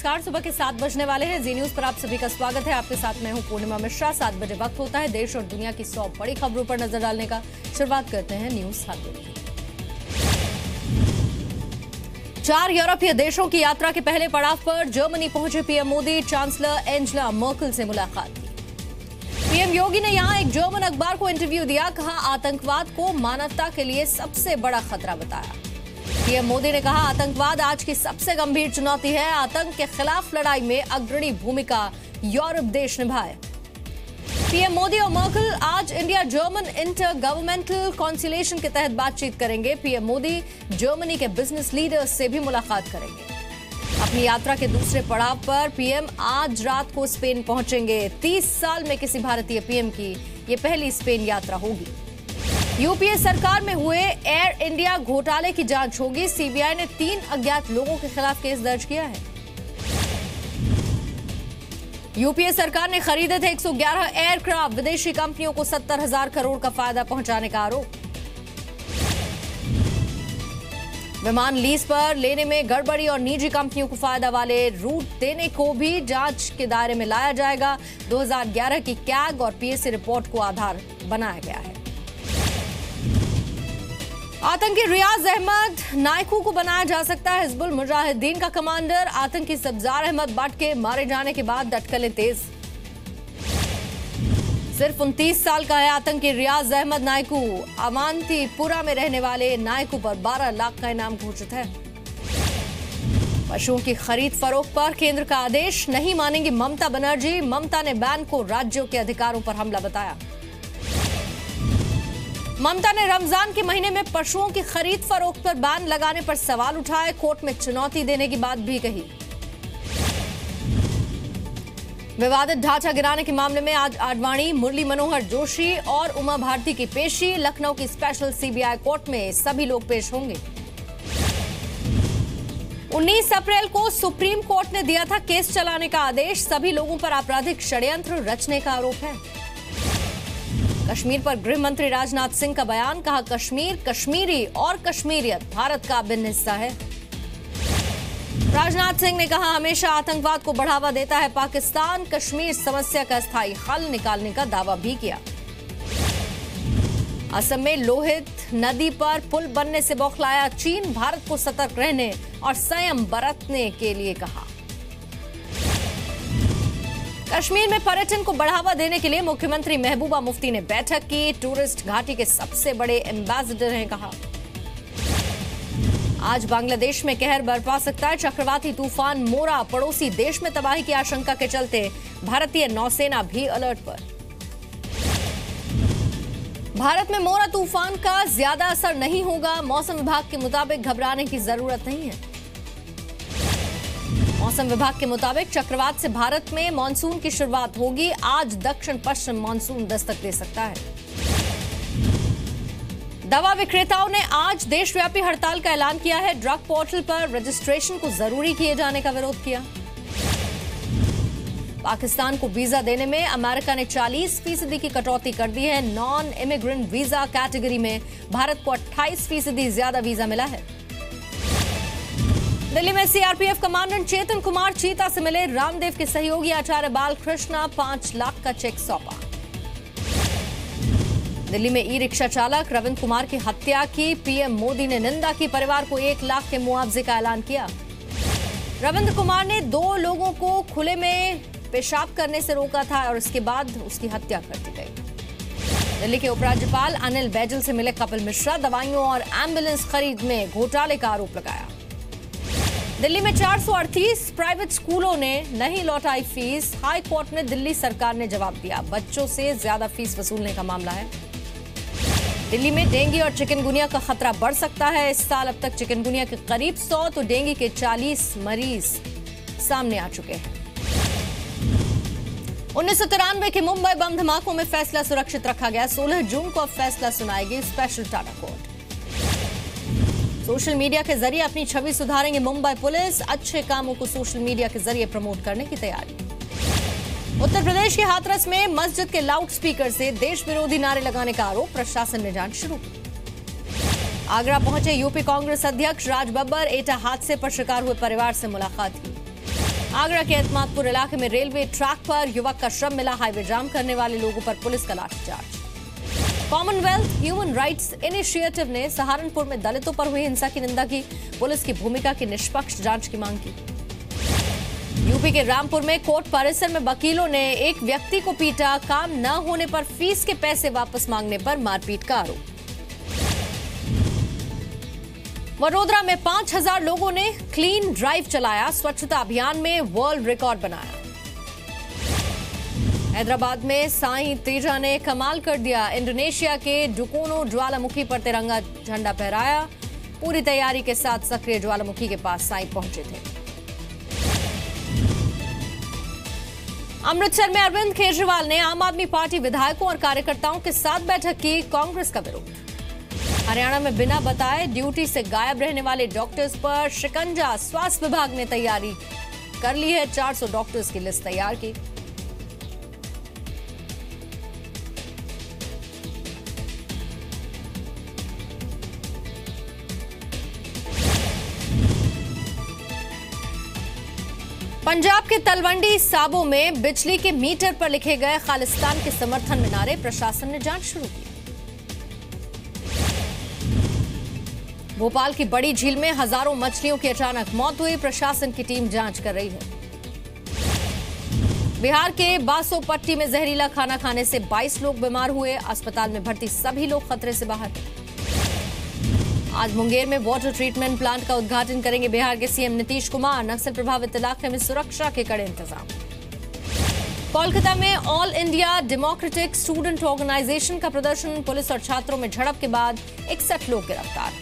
नमस्कार। सुबह के 7 बजने वाले हैं। जी न्यूज पर आप सभी का स्वागत है। आपके साथ मैं हूं पूर्णिमा मिश्रा। 7 बजे वक्त होता है देश और दुनिया की 100 बड़ी खबरों पर नजर डालने का। शुरुआत करते हैं न्यूज हब की। 4 यूरोपीय देशों की यात्रा के पहले पड़ाव पर जर्मनी पहुंचे PM Modi. Chancellor Angela Merkel से मुलाकात की। पीएम योगी ने यहां एक जर्मन अखबार को इंटरव्यू दिया। कहा, आतंकवाद को मानवता के लिए सबसे बड़ा खतरा बताया। पीएम मोदी ने कहा, आतंकवाद आज की सबसे गंभीर चुनौती है। आतंक के खिलाफ लड़ाई में अग्रणी भूमिका यूरोप देश निभाए। पीएम मोदी और मर्केल आज India German inter governmental conciliation के तहत बातचीत करेंगे। पीएम मोदी जर्मनी के बिजनेस लीडर्स से भी मुलाकात करेंगे। अपनी यात्रा के दूसरे पड़ाव पर पीएम आज रात को स्पेन पहुंचेंगे। 30 साल में किसी भारतीय पीएम की ये पहली स्पेन यात्रा होगी। यूपीए सरकार में हुए एयर इंडिया घोटाले की जांच होगी। सीबीआई ने 3 अज्ञात लोगों के खिलाफ केस दर्ज किया है। यूपीए सरकार ने खरीदे थे 111 एयरक्राफ्ट। विदेशी कंपनियों को 70,000 करोड़ का फायदा पहुंचाने का आरोप। विमान लीज पर लेने में गड़बड़ी और निजी कंपनियों को फायदा वाले रूट देने को भी जांच के दायरे में लाया जाएगा। 2011 की कैग और पीएससी रिपोर्ट को आधार बनाया गया है। आतंकी रियाज अहमद नायकू को बनाया जा सकता है हिजबुल मुजाहिदीन का कमांडर। आतंकी सब्जार अहमद भट्ट के मारे जाने के बाद अटकलें तेज। सिर्फ 29 साल का है आतंकी रियाज अहमद नायकू। अमांतीपुरा में रहने वाले नायकू पर 12 लाख का इनाम घोषित है। पशुओं की खरीद फरोख्त पर केंद्र का आदेश नहीं मानेंगी ममता बनर्जी। ममता ने बैन को राज्यों के अधिकारों पर हमला बताया। ममता ने रमजान के महीने में पशुओं की खरीद फरोख्त पर बैन लगाने पर सवाल उठाए। कोर्ट में चुनौती देने की बात भी कही। विवादित ढांचा गिराने के मामले में आज आडवाणी, मुरली मनोहर जोशी और उमा भारती की पेशी। लखनऊ की स्पेशल सीबीआई कोर्ट में सभी लोग पेश होंगे। 19 अप्रैल को सुप्रीम कोर्ट ने दिया था केस चलाने का आदेश। सभी लोगों पर आपराधिक षड्यंत्र रचने का आरोप है। कश्मीर पर गृह मंत्री राजनाथ सिंह का बयान। कहा, कश्मीर, कश्मीरी और कश्मीरियत भारत का अभिन्न हिस्सा है। राजनाथ सिंह ने कहा, हमेशा आतंकवाद को बढ़ावा देता है पाकिस्तान। कश्मीर समस्या का स्थायी हल निकालने का दावा भी किया। असम में लोहित नदी पर पुल बनने से बौखलाया चीन। भारत को सतर्क रहने और संयम बरतने के लिए कहा। कश्मीर में पर्यटन को बढ़ावा देने के लिए मुख्यमंत्री महबूबा मुफ्ती ने बैठक की। टूरिस्ट घाटी के सबसे बड़े एम्बेसडर हैं, कहा। आज बांग्लादेश में कहर बरपा सकता है चक्रवाती तूफान मोरा। पड़ोसी देश में तबाही की आशंका के चलते भारतीय नौसेना भी अलर्ट पर। भारत में मोरा तूफान का ज्यादा असर नहीं होगा। मौसम विभाग के मुताबिक घबराने की जरूरत नहीं है। मौसम विभाग के मुताबिक चक्रवात से भारत में मानसून की शुरुआत होगी। आज दक्षिण पश्चिम मानसून दस्तक दे सकता है। दवा विक्रेताओं ने आज देशव्यापी हड़ताल का ऐलान किया है। ड्रग पोर्टल पर रजिस्ट्रेशन को जरूरी किए जाने का विरोध किया। पाकिस्तान को वीजा देने में अमेरिका ने 40% की कटौती कर दी है। नॉन इमिग्रेंट वीजा कैटेगरी में भारत को 28% ज्यादा वीजा मिला है। दिल्ली में सीआरपीएफ कमांडेंट चेतन कुमार चीता से मिले। रामदेव के सहयोगी आचार्य बालकृष्ण 5 लाख का चेक सौंपा। दिल्ली में ई रिक्शा चालक रविंद्र कुमार की हत्या की पीएम मोदी ने निंदा की। परिवार को 1 लाख के मुआवजे का ऐलान किया। रविंद्र कुमार ने 2 लोगों को खुले में पेशाब करने से रोका था और इसके बाद उसकी हत्या कर दी गई। दिल्ली के उपराज्यपाल अनिल बैजल से मिले कपिल मिश्रा। दवाइयों और एम्बुलेंस खरीद में घोटाले का आरोप लगाया। दिल्ली में 438 प्राइवेट स्कूलों ने नहीं लौटाई फीस। हाई कोर्ट में दिल्ली सरकार ने जवाब दिया। बच्चों से ज्यादा फीस वसूलने का मामला है। दिल्ली में डेंगू और चिकनगुनिया का खतरा बढ़ सकता है। इस साल अब तक चिकनगुनिया के करीब 100 तो डेंगू के 40 मरीज सामने आ चुके हैं। 1993 के मुंबई बम धमाकों में फैसला सुरक्षित रखा गया। 16 जून को अब फैसला सुनाएगी special TADA court. Social media के जरिए अपनी छवि सुधारेंगे मुंबई पुलिस। अच्छे कामों को सोशल मीडिया के जरिए प्रमोट करने की तैयारी। उत्तर प्रदेश के हाथरस में मस्जिद के लाउडस्पीकर से देश विरोधी नारे लगाने का आरोप। प्रशासन ने जांच शुरू की। आगरा पहुंचे यूपी कांग्रेस अध्यक्ष राज बब्बर। एटा हादसे पर शिकार हुए परिवार से मुलाकात की। आगरा के एतमादपुर इलाके में रेलवे ट्रैक पर युवक का शव मिला। हाईवे जाम करने वाले लोगों पर पुलिस का lathi charge. Commonwealth human rights initiative ने सहारनपुर में दलितों पर हुई हिंसा की निंदा की। पुलिस की भूमिका की निष्पक्ष जांच की मांग की। यूपी के रामपुर में कोर्ट परिसर में वकीलों ने एक व्यक्ति को पीटा। काम न होने पर फीस के पैसे वापस मांगने पर मारपीट का आरोप। वडोदरा में 5000 लोगों ने क्लीन ड्राइव चलाया। स्वच्छता अभियान में वर्ल्ड रिकॉर्ड बनाया। हैदराबाद में साईं तेजा ने कमाल कर दिया। इंडोनेशिया के डुकोनो ज्वालामुखी पर तिरंगा झंडा फहराया। पूरी तैयारी के साथ सक्रिय ज्वालामुखी के पास साईं पहुंचे थे। अमृतसर में अरविंद केजरीवाल ने आम आदमी पार्टी विधायकों और कार्यकर्ताओं के साथ बैठक की। कांग्रेस का विरोध। हरियाणा में बिना बताए ड्यूटी से गायब रहने वाले डॉक्टर्स पर शिकंजा। स्वास्थ्य विभाग ने तैयारी कर ली है। 400 डॉक्टर्स की लिस्ट तैयार की। पंजाब के तलवंडी साबो में बिजली के मीटर पर लिखे गए खालिस्तान के समर्थन में नारे। प्रशासन ने जांच शुरू की। भोपाल की बड़ी झील में हजारों मछलियों की अचानक मौत हुई। प्रशासन की टीम जांच कर रही है। बिहार के बासोपट्टी में जहरीला खाना खाने से 22 लोग बीमार हुए। अस्पताल में भर्ती सभी लोग खतरे से बाहर। आज मुंगेर में वाटर ट्रीटमेंट प्लांट का उद्घाटन करेंगे बिहार के सीएम नीतीश कुमार। नक्सल प्रभावित इलाके में सुरक्षा के कड़े इंतजाम। कोलकाता में all India democratic student organisation का प्रदर्शन। पुलिस और छात्रों में झड़प के बाद 61 लोग गिरफ्तार।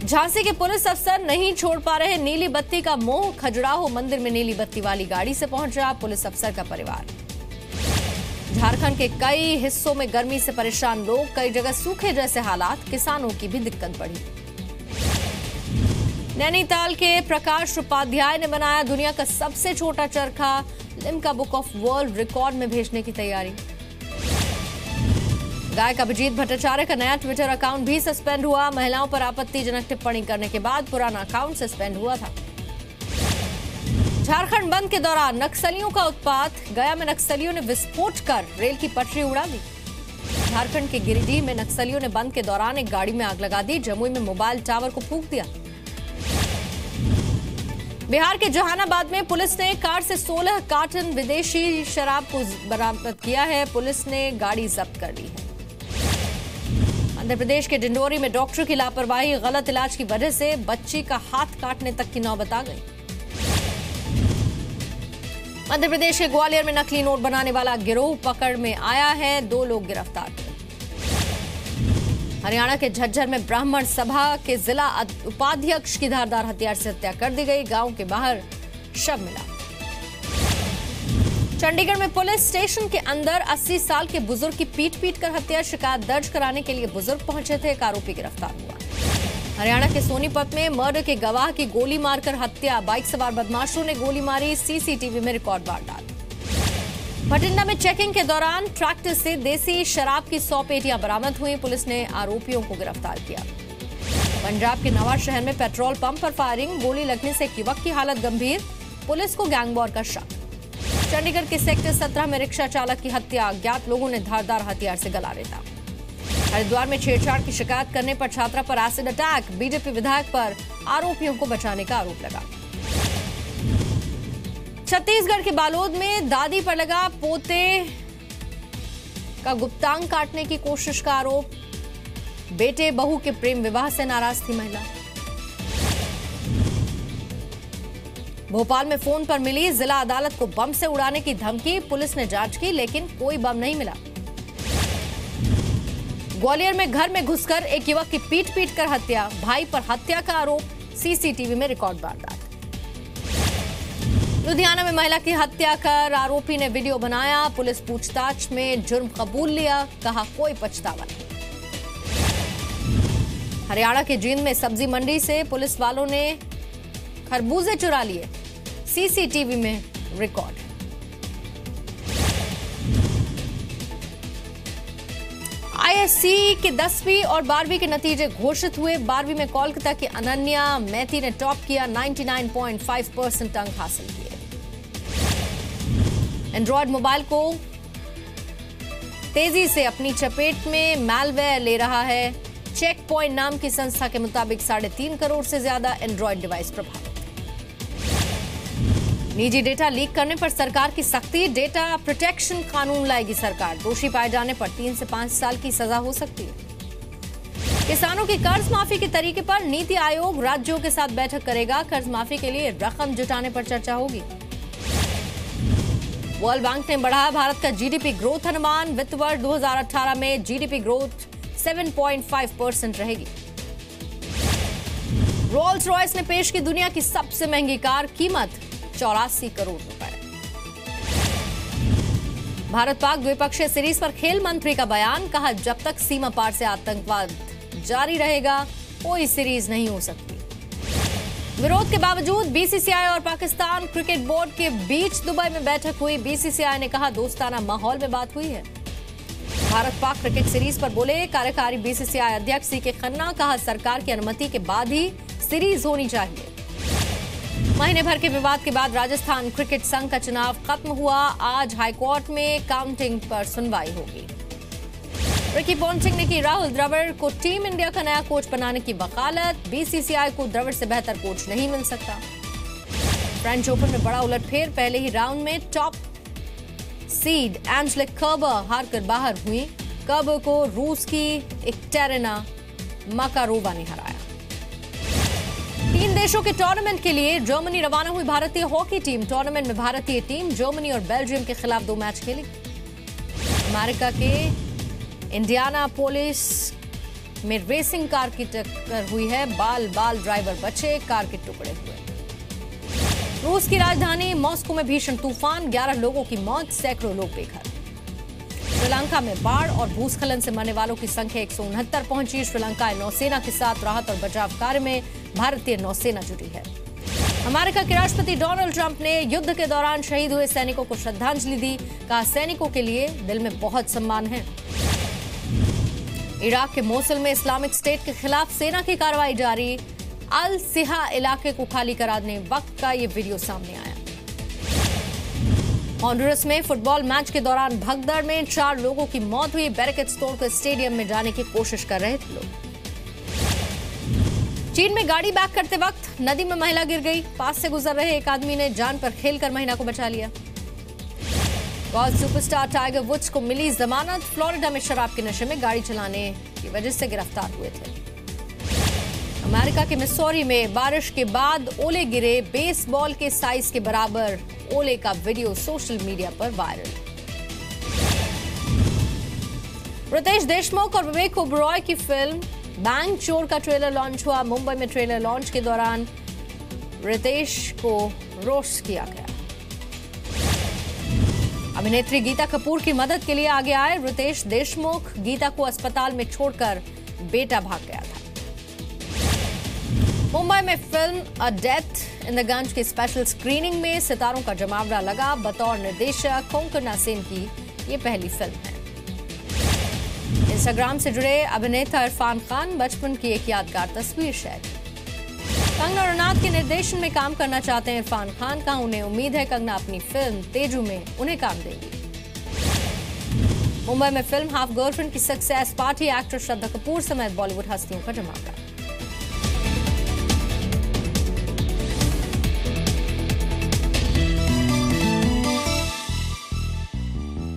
झांसी के पुलिस अफसर नहीं छोड़ पा रहे नीली बत्ती का मोह। खजुराहो मंदिर में नीली बत्ती वाली गाड़ी से पहुंचा पुलिस अफसर का परिवार। झारखंड के कई हिस्सों में गर्मी से परेशान लोग। कई जगह सूखे जैसे हालात। किसानों की भी दिक्कत बढ़ी। नैनीताल के प्रकाश उपाध्याय ने बनाया दुनिया का सबसे छोटा चरखा। Limca book of world record में भेजने की तैयारी। गायक अभिजीत भट्टाचार्य का नया ट्विटर अकाउंट भी सस्पेंड हुआ। महिलाओं पर आपत्तिजनक टिप्पणी करने के बाद पुराना अकाउंट सस्पेंड हुआ था। झारखंड बंद के दौरान नक्सलियों का उत्पात। गया में नक्सलियों ने विस्फोट कर रेल की पटरी उड़ा दी। झारखंड के गिरिडीह में नक्सलियों ने बंद के दौरान एक गाड़ी में आग लगा दी। जमुई में मोबाइल टावर को फूंक दिया। बिहार के जहानाबाद में पुलिस ने कार से 16 कार्टन विदेशी शराब को बरामद किया है। पुलिस ने गाड़ी जब्त कर ली है। मध्य प्रदेश के डिंडोरी में डॉक्टर की लापरवाही। गलत इलाज की वजह से बच्ची का हाथ काटने तक की नौबत आ गई। मध्य प्रदेश के ग्वालियर में नकली नोट बनाने वाला गिरोह पकड़ में आया है। 2 लोग गिरफ्तार थे। हरियाणा के झज्जर में ब्राह्मण सभा के जिला उपाध्यक्ष की धारदार हथियार से हत्या कर दी गई। गांव के बाहर शव मिला। चंडीगढ़ में पुलिस स्टेशन के अंदर 80 साल के बुजुर्ग की पीट कर हत्या। शिकायत दर्ज कराने के लिए बुजुर्ग पहुंचे थे। एक आरोपी गिरफ्तार हुआ। हरियाणा के सोनीपत में मर्डर के गवाह की गोली मारकर हत्या। बाइक सवार बदमाशों ने गोली मारी। सीसीटीवी में रिकॉर्ड वारदात। भटिंडा में चेकिंग के दौरान ट्रैक्टर से देसी शराब की 100 पेटियां बरामद हुई। पुलिस ने आरोपियों को गिरफ्तार किया। पंजाब के नवा शहर में पेट्रोल पंप पर फायरिंग। गोली लगने से एक युवक की हालत गंभीर। पुलिस को गैंगवॉर का शक। चंडीगढ़ के सेक्टर 17 में रिक्शा चालक की हत्या। अज्ञात लोगों ने धारदार हथियार से गला रेता। हरिद्वार में छेड़छाड़ की शिकायत करने पर छात्रा पर एसिड अटैक। बीजेपी विधायक पर आरोपियों को बचाने का आरोप लगा। छत्तीसगढ़ के बालोद में दादी पर लगा पोते का गुप्तांग काटने की कोशिश का आरोप। बेटे बहू के प्रेम विवाह से नाराज थी महिला। भोपाल में फोन पर मिली जिला अदालत को बम से उड़ाने की धमकी। पुलिस ने जांच की लेकिन कोई बम नहीं मिला। ग्वालियर में घर में घुसकर एक युवक की पीट कर हत्या। भाई पर हत्या का आरोप। सीसीटीवी में रिकॉर्ड वारदात। लुधियाना में महिला की हत्या कर आरोपी ने वीडियो बनाया। पुलिस पूछताछ में जुर्म कबूल लिया। कहा कोई पछतावा नहीं। हरियाणा के जींद में सब्जी मंडी से पुलिस वालों ने खरबूजे चुरा लिए। सीसीटीवी में रिकॉर्ड। आईएससी के 10वीं और 12वीं के नतीजे घोषित हुए। 12वीं में कोलकाता की अनन्या मैती ने टॉप किया, 99.5% अंक हासिल किए। एंड्रॉयड मोबाइल को तेजी से अपनी चपेट में मैलवेयर ले रहा है। चेक पॉइंट नाम की संस्था के मुताबिक 3.5 करोड़ से ज्यादा एंड्रॉयड डिवाइस प्रभावित। निजी डेटा लीक करने पर सरकार की सख्ती, डेटा प्रोटेक्शन कानून लाएगी सरकार। दोषी पाए जाने पर 3 से 5 साल की सजा हो सकती है। किसानों की कर्ज माफी के तरीके पर नीति आयोग राज्यों के साथ बैठक करेगा। कर्ज माफी के लिए रकम जुटाने पर चर्चा होगी। वर्ल्ड बैंक ने बढ़ाया भारत का जीडीपी ग्रोथ अनुमान। वित्त वर्ष 2018 में जीडीपी ग्रोथ 7.5% रहेगी। रोल्स रॉयस ने पेश की दुनिया की सबसे महंगी कार, कीमत 84 करोड़ रुपए। भारत पाक द्विपक्षीय सीरीज पर खेल मंत्री का बयान, कहा जब तक सीमा पार से आतंकवाद जारी रहेगा कोई सीरीज नहीं हो सकती। विरोध के बावजूद बीसीसीआई और पाकिस्तान क्रिकेट बोर्ड के बीच दुबई में बैठक हुई। बीसीसीआई ने कहा दोस्ताना माहौल में बात हुई है। भारत पाक क्रिकेट सीरीज पर बोले कार्यकारी बीसीसीआई अध्यक्ष सीके खन्ना, कहा सरकार की अनुमति के बाद ही सीरीज होनी चाहिए। महीने भर के विवाद के बाद राजस्थान क्रिकेट संघ का चुनाव खत्म हुआ। आज हाईकोर्ट में काउंटिंग पर सुनवाई होगी। रिकी पॉन्टिंग ने की राहुल द्रविड़ को टीम इंडिया का नया कोच बनाने की वकालत। बीसीसीआई को द्रविड़ से बेहतर कोच नहीं मिल सकता। फ्रेंच ओपन में बड़ा उलटफेर, पहले ही राउंड में टॉप सीड एंजेलिक कर्बर हारकर बाहर हुई। कर्बर को रूस की एकटेरिना माकारोवा ने हराया। 3 देशों के टूर्नामेंट के लिए जर्मनी रवाना हुई भारतीय हॉकी टीम। टूर्नामेंट में भारतीय टीम जर्मनी और बेल्जियम के खिलाफ 2 मैच खेलेगी। अमेरिका के इंडियानापोलिस में रेसिंग कार की टक्कर हुई है। बाल बाल ड्राइवर बचे, कार के टुकड़े हुए। रूस की राजधानी मॉस्को में भीषण तूफान, 11 लोगों की मौत, सैकड़ों लोग बेघर। श्रीलंका में बाढ़ और भूस्खलन से मरने वालों की संख्या 169 पहुंची। श्रीलंका नौसेना के साथ राहत और बचाव कार्य में भारतीय नौसेना जुटी है। अमेरिका के राष्ट्रपति डोनाल्ड ट्रंप ने युद्ध के दौरान शहीद हुए सैनिकों को श्रद्धांजलि दी। कहा सैनिकों के लिए दिल में बहुत सम्मान है। इराक के मोसुल में इस्लामिक स्टेट के खिलाफ सेना की कार्रवाई जारी। अल सिहा इलाके को खाली कराने वक्त का ये वीडियो सामने आया। हॉन्डुरस में फुटबॉल मैच के दौरान भगदड़ में 4 लोगों की मौत हुई। बैरिकेड्स तोड़कर स्टेडियम में जाने की कोशिश कर रहे थे लोग। चीन में गाड़ी बैक करते वक्त नदी में महिला गिर गई। पास से गुजर रहे एक आदमी ने जान पर खेलकर महिला को बचा लिया। गोल्फ सुपरस्टार टाइगर वुड्स को मिली जमानत। फ्लोरिडा में शराब के नशे में गाड़ी चलाने की वजह से गिरफ्तार हुए थे। अमेरिका के मिसौरी में बारिश के बाद ओले गिरे। बेसबॉल के साइज के बराबर ओले का वीडियो सोशल मीडिया पर वायरल। रितेश देशमुख और विवेक ओबरॉय की फिल्म बैंक चोर का ट्रेलर लॉन्च हुआ। मुंबई में ट्रेलर लॉन्च के दौरान रितेश को रोस्ट किया गया। अभिनेत्री गीता कपूर की मदद के लिए आगे आए रितेश देशमुख। गीता को अस्पताल में छोड़कर बेटा भाग गया था। मुंबई में film a death in the Gunj की स्पेशल स्क्रीनिंग में सितारों का जमावड़ा लगा। बतौर निर्देशक कोंकणा सेन की ये पहली फिल्म है। इंस्टाग्राम से जुड़े अभिनेता इरफान खान बचपन की एक यादगार तस्वीर शेयर की। कंगना रनौत के निर्देशन में काम करना चाहते हैं इरफान खान। का उन्हें उम्मीद है कंगना अपनी फिल्म तेजू में उन्हें काम देगी। मुंबई में फिल्म हाफ गर्लफ्रेंड की success party actor Shraddha Kapoor समेत बॉलीवुड हस्तियों का जमावड़ा।